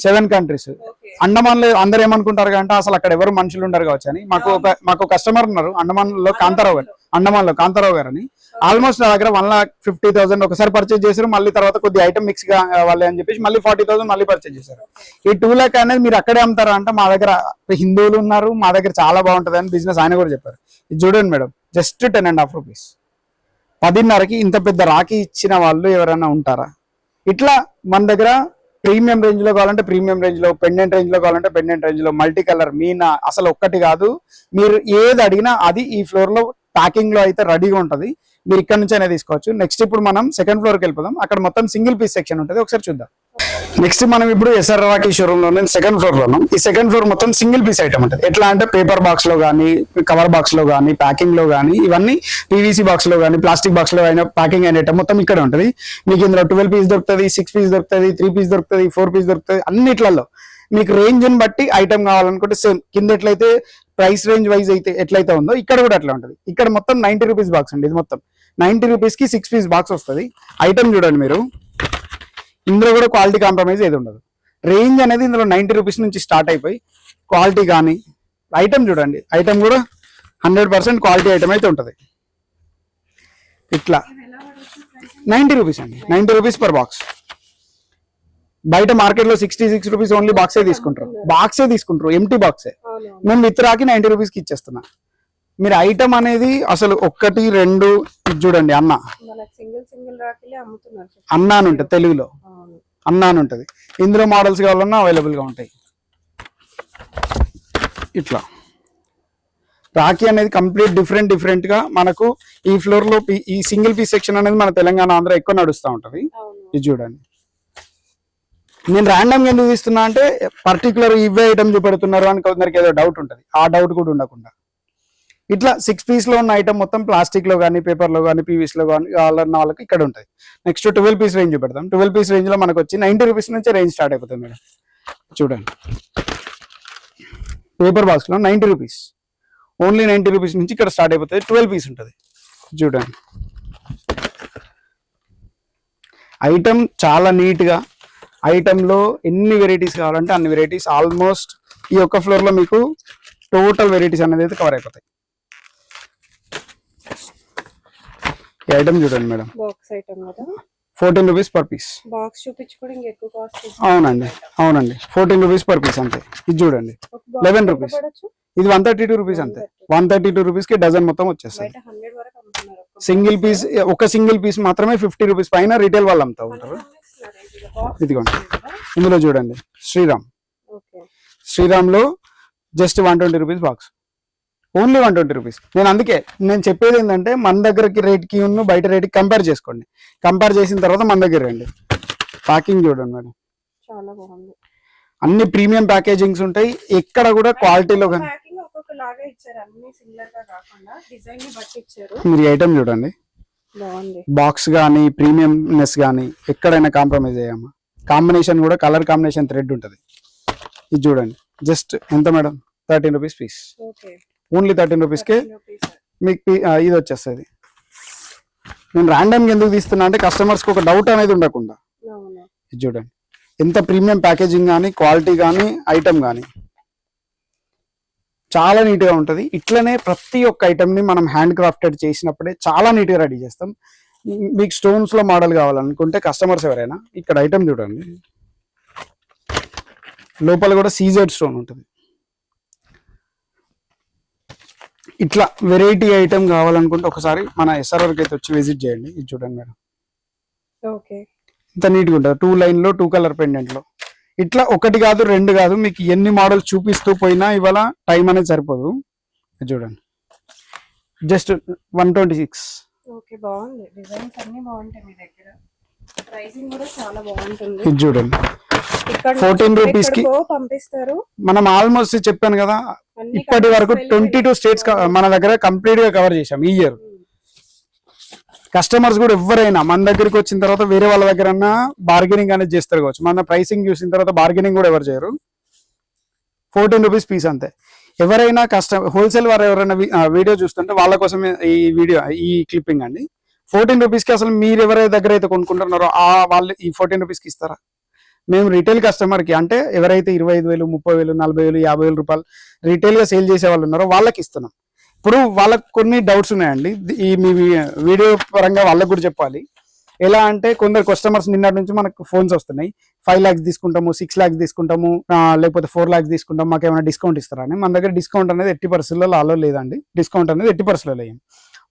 7 కంట్రీస్. అండమాన్ లో అందరు ఏమనుకుంటారు అంటే అసలు అక్కడ ఎవరు మనుషులు ఉండరు కావచ్చు అని. మాకు కస్టమర్ ఉన్నారు అండమాన్ లో, కాంతారావు గారు అని. ఆల్మోస్ట్ నా దగ్గర 1,50,000 ఒకసారి పర్చేజ్ చేశారు. మళ్ళీ తర్వాత కొద్ది ఐటమ్ మిక్స్ కావాలి అని చెప్పేసి మళ్ళీ 40,000 మళ్ళీ పర్చేజ్ చేశారు. ఈ 2 lakh అనేది మీరు అక్కడే అమ్ముతారా అంటే మా దగ్గర హిందువులు ఉన్నారు, మా దగ్గర చాలా బాగుంటది అని బిజినెస్ ఆయన కూడా చెప్పారు. ఇది చూడండి మేడం, జస్ట్ 10.5 రూపీస్. 10.5కి ఇంత పెద్ద రాఖీ ఇచ్చిన వాళ్ళు ఎవరైనా ఉంటారా? ఇట్లా మన దగ్గర ప్రీమియం రేంజ్ లో కావాలంటే ప్రీమియం రేంజ్ లో, పెండెంట్ రేంజ్ లో కావాలంటే పెండెంట్ రేంజ్ లో, మల్టీ కలర్, మీనా, అసలు ఒక్కటి కాదు, మీరు ఏది అడిగినా అది ఈ ఫ్లోర్ లో ప్యాకింగ్ లో అయితే రెడీగా ఉంటది. మీరు ఇక్కడ నుంచి అయినా తీసుకోవచ్చు. నెక్స్ట్ ఇప్పుడు మనం సెకండ్ ఫ్లోర్ కి వెళ్ళిపోదాం. అక్కడ మొత్తం సింగిల్ పీస్ సెక్షన్ ఉంటుంది, ఒకసారి చూద్దాం. నెక్స్ట్ మనం ఇప్పుడు ఎస్ఆర్ రాఖీ షోరూమ్ లో సెకండ్ ఫ్లోర్ లో ఉన్నాం. ఈ సెకండ్ ఫ్లోర్ మొత్తం సింగిల్ పీస్ ఐటమ్ ఉంటుంది. ఎట్లా అంటే పేపర్ బాక్స్ లో కానీ, కవర్ బాక్స్ లో కానీ, ప్యాకింగ్ లో కానీ, ఇవన్నీ పీవీసీ బాక్స్ లో కానీ, ప్లాస్టిక్ బాక్స్ లో అయినా ప్యాకింగ్ అయిన ఐటమ్ మొత్తం ఇక్కడ ఉంటుంది. మీకు ఇందులో 12 పీస్ దొరుకుతుంది, 6 పీస్ దొరుకుతుంది, 3 పీస్ దొరుకుతుంది, 4 పీస్ దొరుకుతుంది. అన్నిట్లలో మీకు రేంజ్ ని బట్టి ఐటమ్ కావాలనుకుంటే సేమ్ కింద ఎట్లయితే ప్రైస్ రేంజ్ వైజ్ అయితే ఎట్లయితే ఉందో ఇక్కడ కూడా అట్లా ఉంటుంది. ఇక్కడ మొత్తం 90 రూపీస్ బాక్స్ అండి. ఇది మొత్తం 90 రూపీస్ కి 6 పీస్ బాక్స్ వస్తుంది. ఐటమ్ చూడండి మీరు, ఇందులో కూడా క్వాలిటీ కాంప్రమైజ్ ఏది ఉండదు. రేంజ్ అనేది ఇందులో 90 రూపీస్ నుంచి స్టార్ట్ అయిపోయి క్వాలిటీ కానీ, ఐటమ్ చూడండి, ఐటమ్ కూడా 100% క్వాలిటీ ఐటమ్ అయితే ఉంటుంది. ఇట్లా 90 రూపీస్ అండి, 90 రూపీస్ పర్ బాక్స్. బయట మార్కెట్ లో 66 రూపీస్ ఓన్లీ బాక్సే తీసుకుంటారు, ఎంటీ బాక్సే. మేము విత్ రాకి 90 రూపీస్ కి ఇచ్చేస్తున్నా. మీరు ఐటమ్ అనేది అసలు 1, 2 చూడండి, అన్న అని ఉంటుంది తెలుగులో. అన్నా అని ఉంటుంది. ఇందులో మోడల్స్ కావాలన్నా అవైలబుల్గా ఉంటాయి. ఇట్లా రాఖీ అనేది కంప్లీట్ డిఫరెంట్గా మనకు ఈ ఫ్లోర్లో ఈ సింగిల్ పీస్ సెక్షన్ అనేది మన తెలంగాణ ఆంధ్ర ఎక్కువ నడుస్తూ ఉంటుంది. ఇది చూడండి. నేను ర్యాండమ్గా ఎందుకు తీస్తున్నా అంటే పర్టికులర్ ఇవే ఐటమ్ చూపెడుతున్నారు అని కొందరికి ఏదో డౌట్ ఉంటుంది. ఆ డౌట్ కూడా ఉండకుండా ఇట్లా 6 పీస్లో ఉన్న ఐటమ్ మొత్తం ప్లాస్టిక్లో కానీ పేపర్లో కానీ పీవీస్లో కానీ కావాలన్న వాళ్ళకి ఇక్కడ ఉంటుంది. నెక్స్ట్ 12 పీస్ రేంజ్ చూపెడతాం. 12 పీస్ రేంజ్లో మనకు వచ్చి 90 రూపీస్ నుంచే రేంజ్ స్టార్ట్ అయిపోతుంది మేడం. చూడండి, పేపర్ బాక్స్లో 90 రూపీస్, ఓన్లీ 90 రూపీస్ నుంచి ఇక్కడ స్టార్ట్ అయిపోతుంది. 12 పీస్ ఉంటుంది. చూడండి, ఐటమ్ చాలా నీట్గా, ఐటెంలో ఎన్ని వెరైటీస్ కావాలంటే అన్ని వెరైటీస్ ఆల్మోస్ట్ ఈ ఒక్క ఫ్లోర్లో మీకు టోటల్ వెరైటీస్ అనేది అయితే కవర్ అయిపోతాయి. ఈ ఐటమ్ చూడండి మేడం, బాక్స్ ఐటమ్ కదా, 14 రూపీస్ పర్ పీస్. బాక్స్ చూపించుకోవడం ఇంకా ఎక్కువ కాస్ట్. అవునండి, 14 రూపీస్ పర్ పీస్ అంతే. ఇది చూడండి 11 రూపీస్, ఇది 132 రూపీస్ అంతే. 132 రూపీస్ కి డజన్ మొత్తం వచ్చేస్తుంది. సింగిల్ పీస్, ఒక సింగిల్ పీస్ మాత్రమే 50 రూపీస్ పైన రీటైల్ వాళ్ళు అమ్ముతా ఉంటారు. ఇదిగోండి, ఇందులో చూడండి శ్రీరామ్ లో just 120 rupees box, only 120 rupees. నేను చెప్పేది ఏంటంటే మన దగ్గరకి రేట్కి ఉన్న బయట రేట్కి కంపేర్ చేసుకోండి. కంపేర్ చేసిన తర్వాత మన దగ్గర రండి. ప్యాకింగ్ చూడండి మేడం, చాలా బాగుంది. అన్ని ప్రీమియం ప్యాకేజింగ్స్ ఉంటాయి. ఎక్కడ కూడా క్వాలిటీలో కానీ మీరు ఐటమ్ చూడండి, బాక్స్ కానీ ప్రీమియంనెస్ కానీ ఎక్కడైనా కాంప్రమైజ్ అయ్యామా. కాంబినేషన్ కూడా కలర్ కాంబినేషన్ థ్రెడ్ ఉంటుంది. ఇది చూడండి, జస్ట్ ఎంత మేడం, 13 రూపీస్ పీస్, ఓన్లీ 13 రూపీస్కే మీకు ఇది వచ్చేస్తుంది. నేను ర్యాండమ్గా ఎందుకు తీస్తున్నా అంటే కస్టమర్స్కి ఒక డౌట్ అనేది ఉండకుండా. ఇది చూడండి, ఎంత ప్రీమియం ప్యాకేజింగ్ కానీ క్వాలిటీ కానీ ఐటమ్ కానీ చాలా నీట్గా ఉంటుంది. ఇట్లనే ప్రతి ఒక్క ఐటమ్ని మనం హ్యాండ్ క్రాఫ్టెడ్ చేసినప్పుడే చాలా నీట్గా రెడీ చేస్తాం. మీకు స్టోన్స్లో మోడల్ కావాలనుకుంటే కస్టమర్స్ ఎవరైనా ఇక్కడ ఐటమ్ చూడండి, లోపల కూడా సీజెడ్ స్టోన్ ఉంటుంది. ఇట్లా వెరైటీ ఐటమ్ కావాలనుకుంటే ఒకసారి మన ఎస్ఆర్ఆర్కి అయితే వచ్చి విజిట్ చేయండి. ఇది చూడండి మేడం, ఇంత నీట్గా ఉంటుంది. 2 లైన్లో 2 కలర్ పెండెంట్లో ఇట్లా ఒకటి కాదు రెండు కాదు, మీకు ఎన్ని మోడల్స్ చూపిస్తూ పోయినా ఇవాళ టైం అనేది సరిపోదు. చూడండి, జస్ట్ 126. బాగుంది, డిజైన్స్ అన్ని బాగుంటాయి మీ దగ్గర. ప్రైసింగ్ కూడా చాలా బాగుంటుంది. ఇది చూడండి, 14 రూపీస్ కి పంపిస్తారు. మనం ఆల్మోస్ట్ చెప్పాను కదా, ఇప్పటి వరకు 22 స్టేట్స్ మన దగ్గర కంప్లీట్ గా కవర్ చేసాం ఈ ఇయర్. కస్టమర్స్ కూడా ఎవరైనా మన దగ్గరికి వచ్చిన తర్వాత వేరే వాళ్ళ దగ్గర బార్గెనింగ్ అనేది చేస్తారు కావచ్చు. మన ప్రైసింగ్ చూసిన తర్వాత బార్గెనింగ్ కూడా ఎవరు చేయరు. 14 రూపీస్ పీస్ అంతే. ఎవరైనా హోల్సేల్ వారు ఎవరైనా వీడియో చూస్తుంటే వాళ్ళ కోసం ఈ క్లిప్పింగ్ అండి. 14 రూపీస్కి అసలు మీరు ఎవరైతే దగ్గర అయితే కొనుక్కుంటున్నారో వాళ్ళు ఈ 14 రూపీస్కి ఇస్తారా? మేము రిటైల్ కస్టమర్కి, అంటే ఎవరైతే 25,000, 30,000, 40,000, 50,000 రూపాయలు రిటైల్గా సేల్ చేసే వాళ్ళు ఉన్నారో వాళ్ళకి ఇస్తున్నాం. ఇప్పుడు వాళ్ళకి కొన్ని డౌట్స్ ఉన్నాయండి, ఈ మీ వీడియో పరంగా వాళ్ళకి కూడా చెప్పాలి. ఎలా అంటే కొందరు కస్టమర్స్ నిన్నటి నుంచి మనకు ఫోన్స్ వస్తున్నాయి, 5 lakhs తీసుకుంటాము, 6 lakhs తీసుకుంటాము, లేకపోతే 4 lakhs తీసుకుంటాము, మాకు ఏమైనా డిస్కౌంట్ ఇస్తారా అని. మన దగ్గర డిస్కౌంట్ అనేది ఎట్టి పరిస్థితుల్లో అలో లేదండి. డిస్కౌంట్ అనేది ఎట్టి పరిస్థితుల్లో లేదు.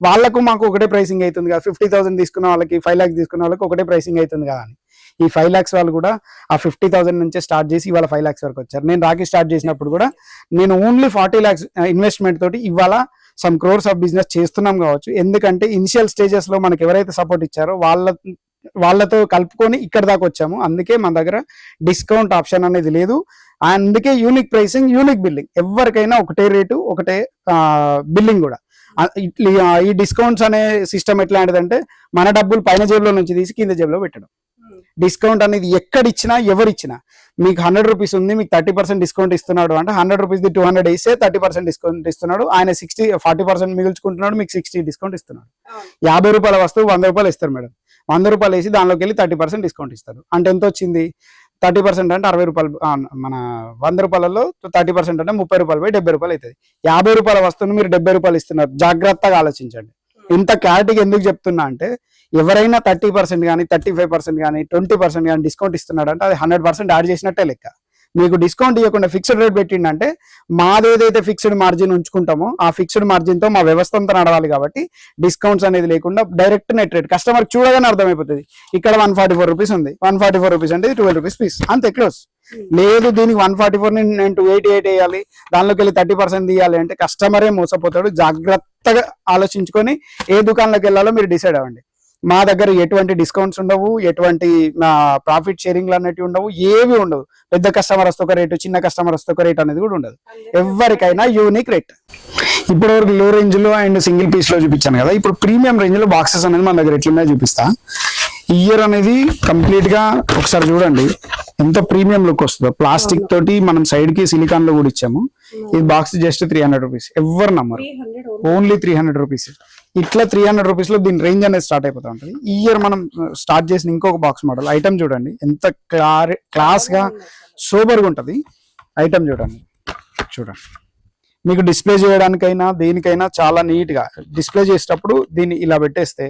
వాళ్ళకు మాకు ఒకటే ప్రైసింగ్ అవుతుంది కదా, 50,000 తీసుకున్న వాళ్ళకి 5 lakhs తీసుకున్న వాళ్ళకి ఒకటే ప్రైసింగ్ అవుతుంది కదా అని. ఈ 5 lakhs వాళ్ళు కూడా ఆ 50,000 నుంచే స్టార్ట్ చేసి ఇవాళ 5 lakhs వరకు వచ్చారు. నేను రాఖీ స్టార్ట్ చేసినప్పుడు కూడా నేను ఓన్లీ 40 lakhs ఇన్వెస్ట్మెంట్ తోటి ఇవాళ సమ్ క్రోర్స్ ఆఫ్ బిజినెస్ చేస్తున్నాం కావచ్చు. ఎందుకంటే ఇనిషియల్ స్టేజెస్ లో మనకి ఎవరైతే సపోర్ట్ ఇచ్చారో వాళ్ళతో కలుపుకొని ఇక్కడ దాకా వచ్చాము. అందుకే మన దగ్గర డిస్కౌంట్ ఆప్షన్ అనేది లేదు. అందుకే యూనిక్ ప్రైసింగ్, యూనిక్ బిల్లింగ్. ఎవరికైనా ఒకటే రేటు, ఒకటే బిల్లింగ్ కూడా. ఈ డిస్కౌంట్స్ అనే సిస్టమ్ ఎట్లాంటిదంటే మన డబ్బులు పైన జేబులో నుంచి తీసి కింద జేబులో పెట్టడం. డిస్కౌంట్ అనేది ఎక్కడిచ్చినా ఎవరిచ్చినా, మీకు 100 రూపీస్ ఉంది, మీకు 30% డిస్కౌంట్ ఇస్తున్నాడు అంటే 100 రూపీస్ది 200 ఇస్తే 30% డిస్కౌంట్ ఇస్తున్నాడు. ఆయన 40% మిగుల్చుకుంటున్నాడు, మీకు 60 డిస్కౌంట్ ఇస్తున్నాడు. 50 రూపాయల వస్తువు 100 రూపాయలు ఇస్తారు మేడం. 100 రూపాయలు వేసి దానిలోకి వెళ్ళి 30% డిస్కౌంట్ ఇస్తారు. అంటే ఎంత వచ్చింది? 30% అంటే 60 రూపాయలు. మన 100 రూపాయలలో 30% అంటే 30 రూపాయలు పోయి 70 రూపాయలు అవుతుంది. 50 రూపాయల వస్తువును మీరు 70 రూపాయలు ఇస్తున్నారు. జాగ్రత్తగా ఆలోచించండి. ఇంత క్లారిటీగా ఎందుకు చెప్తున్నా అంటే, ఎవరైనా 30% కానీ 35% కానీ 20% కానీ డిస్కౌంట్ ఇస్తున్నాడు అంటే అది 100% యాడ్ చేసినట్టే లెక్క. మీకు డిస్కౌంట్ ఇవ్వకుండా ఫిక్స్డ్ రేట్ పెట్టిండంటే మాదేదైతే ఫిక్స్డ్ మార్జిన్ ఉంచుకుంటామో ఆ ఫిక్స్డ్ మార్జిన్ తో మా వ్యవస్థ అంతా నడవాలి కాబట్టి డిస్కౌంట్స్ అనేది లేకుండా డైరెక్ట్ నెట్ రేట్ కస్టమర్ చూడగానే అర్థమైపోతుంది. ఇక్కడ 144 రూపీస్ ఉంది, 144 రూపీస్ అంటే 12 రూపీస్ పీస్ అంతే క్లోజ్. లేదు దీనికి 144 నేను 288 వేయాలి, దానిలోకి వెళ్ళి 30% తీయాలి అంటే కస్టమరే మోసపోతాడు. జాగ్రత్తగా ఆలోచించుకొని ఏ దుకాణంలోకి వెళ్ళాలో మీరు డిసైడ్ అవ్వండి. మా దగ్గర ఎటువంటి డిస్కౌంట్స్ ఉండవు, ఎటువంటి ప్రాఫిట్ షేరింగ్లు అనేవి ఉండవు, ఏవి ఉండవు. పెద్ద కస్టమర్ వస్తే ఒక రేటు, చిన్న కస్టమర్ వస్తే ఒక రేట్ అనేది కూడా ఉండదు. ఎవరికైనా యూనిక్ రేట్. ఇప్పుడు లో రేంజ్ లో అండ్ సింగిల్ పీస్ లో చూపించాను కదా, ఇప్పుడు ప్రీమియం రేంజ్ లో బాక్సెస్ అనేది మన దగ్గర ఎట్లున్నాయో చూపిస్తా. ఇయర్ అనేది కంప్లీట్ గా ఒకసారి చూడండి ఎంత ప్రీమియం లుక్ వస్తుందో. ప్లాస్టిక్ తోటి మనం సైడ్ కి సిలికాన్ లో కూడా ఇచ్చాము. ఈ బాక్స్ జస్ట్ 300 రూపీస్, ఎవరు నమ్మరు, ఓన్లీ 300 రూపీస్. ఇట్లా 300 రూపీస్ లో దీని రేంజ్ అనేది స్టార్ట్ అయిపోతా ఉంటుంది. ఈ ఇయర్ మనం స్టార్ట్ చేసిన ఇంకొక బాక్స్ మోడల్ ఐటమ్ చూడండి, ఎంత క్లాస్ గా సూపర్ గా ఉంటది. ఐటమ్ చూడండి, చూడండి మీకు డిస్ప్లే చేయడానికైనా దేనికైనా చాలా నీట్ గా డిస్ప్లే చేసేటప్పుడు దీన్ని ఇలా పెట్టేస్తే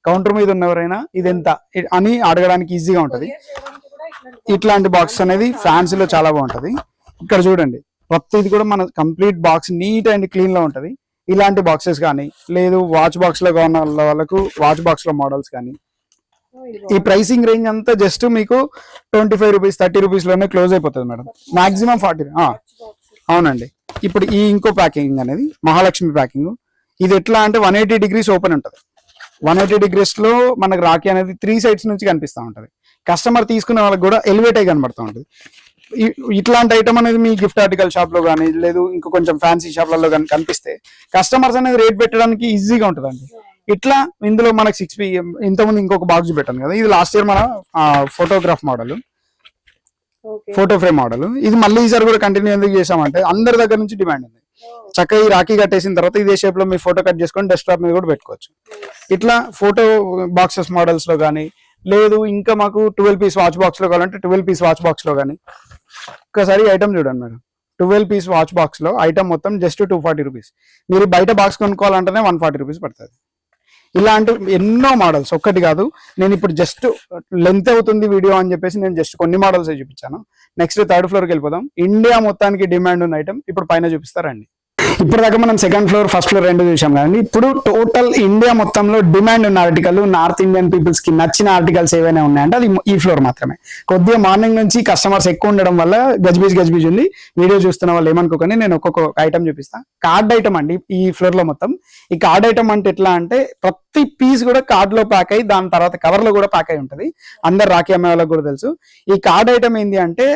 కౌంటర్ మీద ఉన్నవరైనా ఇది ఎంత అని అడగడానికి ఈజీగా ఉంటది. ఇట్లాంటి బాక్స్ అనేది ఫ్యాన్సీలో చాలా బాగుంటది. ఇక్కడ చూడండి ప్రతిది కూడా మన complete box neat and clean లో ఉంటది. ఇలాంటి బాక్సెస్ కానీ, లేదు వాచ్ బాక్స్ లో ఉన్న వాళ్ళకు వాచ్ బాక్స్ లో మోడల్స్ కానీ, ఈ ప్రైసింగ్ రేంజ్ అంతా జస్ట్ మీకు 25 రూపీస్ 30 రూపీస్ లోనే క్లోజ్ అయిపోతుంది మేడం. మాక్సిమం 40. అవునండి. ఇప్పుడు ఈ ఇంకో ప్యాకింగ్ అనేది మహాలక్ష్మి ప్యాకింగ్. ఇది ఎట్లా అంటే 180 డిగ్రీస్ ఓపెన్ ఉంటుంది. 180 డిగ్రీస్ లో మనకు రాఖీ అనేది 3 సైడ్స్ నుంచి కనిపిస్తూ ఉంటది. కస్టమర్ తీసుకునే వాళ్ళకి కూడా ఎలివేట్ అయి కనబడుతూ ఉంటుంది. ఇట్లాంటి ఐటమ్ అనేది మీ గిఫ్ట్ ఆర్టికల్ షాప్ లో కానీ, లేదు ఇంకా కొంచెం ఫ్యాన్సీ షాప్లలో కానీ కనిపిస్తే కస్టమర్స్ అనేది రేట్ పెట్టడానికి ఈజీగా ఉంటుందండి. ఇట్లా ఇందులో మనకి 6 ఇంతకుముందు ఇంకొక బాక్స్ పెట్టాను కదా, ఇది లాస్ట్ ఇయర్ మన photograph model, photo frame model. ఇది మళ్ళీ ఈసారి కూడా కంటిన్యూ ఎందుకు చేసామంటే అందరి దగ్గర నుంచి డిమాండ్ ఉంది. చక్కగా ఈ రాఖీ కట్టేసిన తర్వాత ఇదే షేప్ లో మీ ఫోటో కట్ చేసుకొని డెస్క్టాప్ మీద కూడా పెట్టుకోవచ్చు. ఇట్లా ఫోటో బాక్సెస్ మోడల్స్ లో కానీ, లేదు ఇంకా మాకు 12 పీస్ వాచ్ బాక్స్ లో కావాలంటే 12 పీస్ వాచ్ బాక్స్ లో కానీ. ఒకసారి ఐటమ్ చూడండి మేడం, 12 పీస్ వాచ్ బాక్స్ లో ఐటమ్ మొత్తం జస్ట్ 240 రూపీస్. మీరు బయట బాక్స్ కొనుక్కోవాలంటేనే 140 రూపీస్ పడుతుంది. ఇలాంటి ఎన్నో మోడల్స్, ఒక్కటి కాదు. నేను ఇప్పుడు జస్ట్ లెంత్ అవుతుంది వీడియో అని చెప్పేసి నేను జస్ట్ కొన్ని మోడల్స్ చూపించాను. నెక్స్ట్ 3rd ఫ్లోర్కి వెళ్ళిపోదాం. ఇండియా మొత్తానికి డిమాండ్ ఉన్న ఐటమ్ ఇప్పుడు పైన చూపిస్తారండి. ఇప్పుడు దాకా మనం 2nd ఫ్లోర్ 1st ఫ్లోర్ రెండు చూసాం కదండి. ఇప్పుడు టోటల్ ఇండియా మొత్తంలో డిమాండ్ ఉన్న ఆర్టికల్, నార్త్ ఇండియన్ పీపుల్స్ కి నచ్చిన ఆర్టికల్స్ ఏవైనా ఉన్నాయంటే అది ఈ ఫ్లోర్ మాత్రమే. కొద్దిగా మార్నింగ్ నుంచి కస్టమర్స్ ఎక్కువ ఉండడం వల్ల గజిబిజ్ ఉంది. వీడియో చూస్తున్న వాళ్ళు ఏమనుకోకండి, నేను ఒక్కొక్క ఐటమ్ చూపిస్తాను. కార్డ్ ఐటమ్ అండి ఈ ఫ్లోర్ లో మొత్తం. ఈ కార్డ్ ఐటమ్ అంటే ఎట్లా అంటే ప్రతి పీస్ కూడా కార్డ్ లో ప్యాక్ అయ్యి దాని తర్వాత కవర్ లో కూడా ప్యాక్ అయి ఉంటది. అందరు రాఖీ అమ్మే వాళ్ళకి కూడా తెలుసు. ఈ కార్డ్ ఐటమ్ ఏంటి అంటే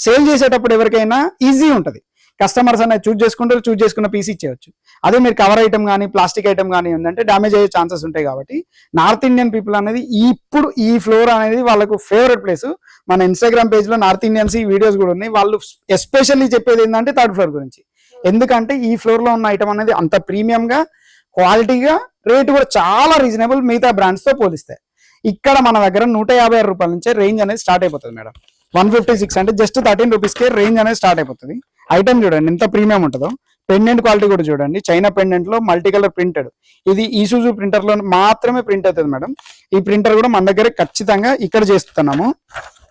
సేల్ చేసేటప్పుడు ఎవరికైనా ఈజీ ఉంటది. కస్టమర్స్ అనేది చూస్ చేసుకున్న పీస్ ఇచ్చేయచ్చు. అదే మీరు కవర్ ఐటమ్ కానీ ప్లాస్టిక్ ఐటమ్ కానీ ఉందంటే డ్యామేజ్ అయ్యే ఛాన్సెస్ ఉంటాయి. కాబట్టి నార్త్ ఇండియన్ పీపుల్ అనేది ఇప్పుడు ఈ ఫ్లోర్ అనేది వాళ్ళకు ఫేవరెట్ ప్లేస్. మన ఇన్స్టాగ్రామ్ పేజ్ లో నార్త్ ఇండియన్స్ ఈ వీడియోస్ కూడా ఉన్నాయి. వాళ్ళు ఎస్పెషల్లీ చెప్పేది ఏంటంటే 3rd ఫ్లోర్ గురించి. ఎందుకంటే ఈ ఫ్లోర్ లో ఉన్న ఐటమ్ అనేది అంత ప్రీమియం గా, క్వాలిటీగా, రేట్ కూడా చాలా రీజనబుల్ మిగతా బ్రాండ్స్ తో పోలిస్తే. ఇక్కడ మన దగ్గర 156 రూపాయల నుంచే రేంజ్ అనేది స్టార్ట్ అయిపోతుంది మేడం. 156 అంటే జస్ట్ 13 రూపీస్కే రేంజ్ అనేది స్టార్ట్ అయిపోతుంది. ఐటమ్ చూడండి ఎంత ప్రీమియం ఉంటుందో. పెండెంట్ క్వాలిటీ కూడా చూడండి, చైనా పెండెంట్ లో మల్టీ కలర్ ప్రింటెడ్. ఇది ఈసూజు ప్రింటర్ లో మాత్రమే ప్రింట్ అవుతుంది మేడం. ఈ ప్రింటర్ కూడా మన దగ్గర ఖచ్చితంగా ఇక్కడ చేస్తున్నాము.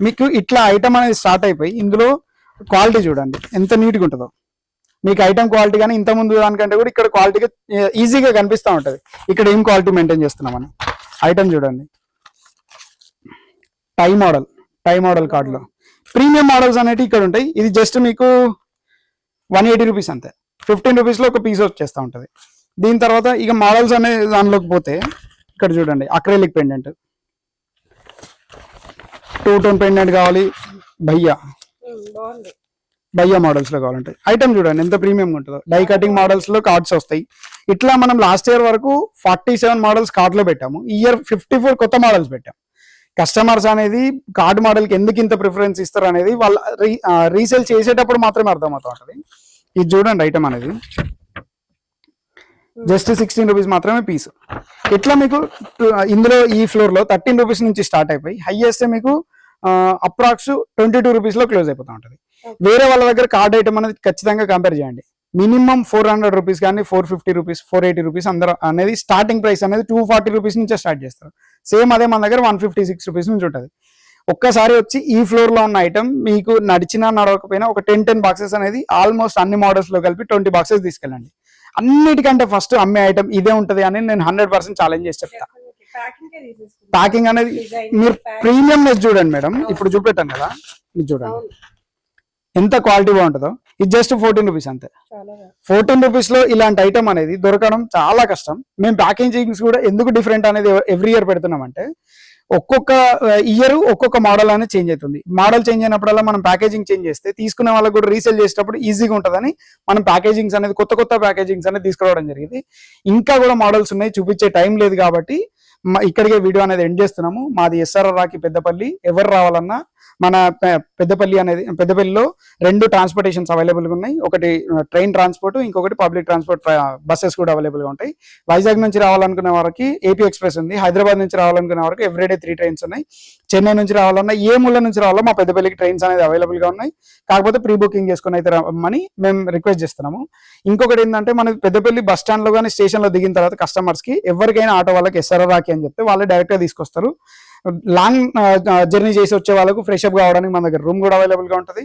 మీకు ఇట్లా ఐటమ్ అనేది స్టార్ట్ అయిపోయి ఇందులో క్వాలిటీ చూడండి ఎంత నీట్గా ఉంటుందో. మీకు ఐటమ్ క్వాలిటీ కానీ ఇంత ముందు దానికంటే కూడా ఇక్కడ క్వాలిటీగా ఈజీగా కనిపిస్తూ ఉంటది. ఇక్కడ ఏం క్వాలిటీ మెయింటైన్ చేస్తున్నామని. ఐటమ్ చూడండి, టై మోడల్ కార్డులో ప్రీమియం మోడల్స్ అనేవి ఇక్కడ ఉంటాయి. ఇది జస్ట్ మీకు 180 రూపీస్ అంతే. 15 రూపీస్ లో ఒక పీస్ వచ్చేస్తూ ఉంటది. దీని తర్వాత ఇక మోడల్స్ అనే దానిలోకి పోతే ఇక్కడ చూడండి అక్రిలిక్ పెండెంట్, 2 టోన్ పెండెంట్ కావాలి భయ్యా మోడల్స్ లో కావాలంటే. ఐటమ్ చూడండి ఎంత ప్రీమియం ఉంటుందో. డై కటింగ్ మోడల్స్ లో కార్డ్స్ వస్తాయి. ఇట్లా మనం లాస్ట్ ఇయర్ వరకు 47 మోడల్స్ కార్డ్ లో పెట్టాము. ఈ ఇయర్ 54 కొత్త మోడల్స్ పెట్టాం. కస్టమర్స్ అనేది కార్డ్ మోడల్ కి ఎందుకు ఇంత ప్రిఫరెన్స్ ఇస్తారు అనేది వాళ్ళ రీసేల్ చేసేటప్పుడు మాత్రమే అర్థమవుతా ఉంటది. ఇది చూడండి ఐటమ్ అనేది జస్ట్ 16 రూపీస్ మాత్రమే పీస్. ఇట్లా మీకు ఇందులో ఈ ఫ్లోర్ లో 13 రూపీస్ నుంచి స్టార్ట్ అయిపోయి హైయెస్ట్ మీకు అప్రాక్స్ 22 రూపీస్ లో క్లోజ్ అయిపోతా ఉంటది. వేరే వాళ్ళ దగ్గర కార్డ్ ఐటమ్ అనేది ఖచ్చితంగా కంపేర్ చేయండి. మినిమం 400 రూపీస్ కానీ 450 రూపీస్ 480 రూపీస్ అందరూ అనేది స్టార్టింగ్ ప్రైస్ అనేది 240 రూపీస్ నుంచే స్టార్ట్ చేస్తారు. సేమ్ అదే మన దగ్గర 156 రూపీస్ నుంచి ఉంటుంది. ఒక్కసారి వచ్చి ఈ ఫ్లోర్ లో ఉన్న ఐటమ్ మీకు నడిచినా నడవకపోయినా ఒక 10 బాక్సెస్ అనేది ఆల్మోస్ట్ అన్ని మోడల్స్ లో కలిపి 20 బాక్సెస్ తీసుకెళ్ళండి. అన్నిటికంటే ఫస్ట్ అమ్మే ఐటమ్ ఇదే ఉంటది అని నేను 100% ఛాలెంజ్ చేసి చెప్తా. ప్యాకింగ్ అనేది మీరు ప్రీమియంనెస్ చూడండి మేడం, ఇప్పుడు చూపెట్టాను కదా, ఇది చూడండి ఎంత క్వాలిటీ బాగుంటుందో. ఇది జస్ట్ 14 రూపీస్ అంతే. 14 రూపీస్ లో ఇలాంటి ఐటమ్ అనేది దొరకడం చాలా కష్టం. మేము ప్యాకేజింగ్స్ కూడా ఎందుకు డిఫరెంట్ అనేది ఎవ్రీ ఇయర్ పెడుతున్నామంటే, ఒక్కొక్క ఇయర్ ఒక్కొక్క మోడల్ అనేది చేంజ్ అవుతుంది. మోడల్ చేంజ్ అయినప్పుడల్లా మనం ప్యాకేజింగ్ చేంజ్ చేస్తే తీసుకునే వాళ్ళకి కూడా రీసేల్ చేసేటప్పుడు ఈజీగా ఉంటుందని మనం ప్యాకేజింగ్స్ అనేది కొత్త ప్యాకేజింగ్స్ అనేది తీసుకురావడం జరిగింది. ఇంకా కూడా మోడల్స్ ఉన్నాయి, చూపించే టైం లేదు కాబట్టి ఇక్కడికే వీడియో అనేది ఎండ్ చేస్తున్నాము. మాది SRR రాఖీ పెద్దపల్లి. ఎవరు రావాలన్నా మన పెద్దపల్లిలో 2 ట్రాన్స్పోర్టేషన్స్ అవైలబుల్గా ఉన్నాయి. ఒకటి ట్రైన్ ట్రాన్స్పోర్ట్, ఇంకొకటి పబ్లిక్ ట్రాన్స్పోర్ట్ బస్సెస్ కూడా అవైలబుల్గా ఉంటాయి. వైజాగ్ నుంచి రావాలనుకునే వారికి AP ఎక్స్ప్రెస్ ఉంది. హైదరాబాద్ నుంచి రావాలనుకునే వారికి ఎవ్రీడే 3 ట్రైన్స్ ఉన్నాయి. చెన్నై నుంచి రావాలన్నా ఏ మూల నుంచి రావాలో మా పెద్దపల్లికి ట్రైన్స్ అనేది అవైలబుల్గా ఉన్నాయి. కాకపోతే ప్రీ బుకింగ్ చేసుకుని అయితే రమ్మని మేము రిక్వెస్ట్ చేస్తున్నాము. ఇంకొకటి ఏంటంటే, మన పెద్దపల్లి బస్ స్టాండ్ లో కానీ స్టేషన్ లో దిగిన తర్వాత కస్టమర్స్ కి ఎవరికైనా ఆటో వాళ్ళకి SRR రాఖీ అని చెప్తే వాళ్ళే డైరెక్ట్ గా తీసుకొస్తారు. లాంగ్ జర్నీ చేసి వచ్చే వాళ్ళకు ఫ్రెష్ అప్ కావడానికి మన దగ్గర రూమ్ కూడా అవైలబుల్ గా ఉంటుంది.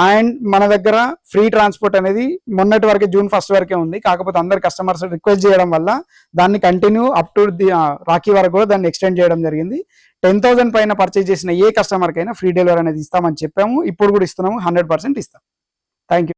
అండ్ మన దగ్గర ఫ్రీ ట్రాన్స్పోర్ట్ అనేది మొన్నటి వరకే June 1 వరకే ఉంది. కాకపోతే అందరు కస్టమర్స్ రిక్వెస్ట్ చేయడం వల్ల దాన్ని కంటిన్యూ అప్ టు రాఖీ వరకు కూడా దాన్ని ఎక్స్టెండ్ చేయడం జరిగింది. 10,000 పైన పర్చేజ్ చేసిన ఏ కస్టమర్ కైనా ఫ్రీ డెలివరీ అనేది ఇస్తామని చెప్పాము. ఇప్పుడు కూడా ఇస్తున్నాము, 100% ఇస్తాం. Thank you.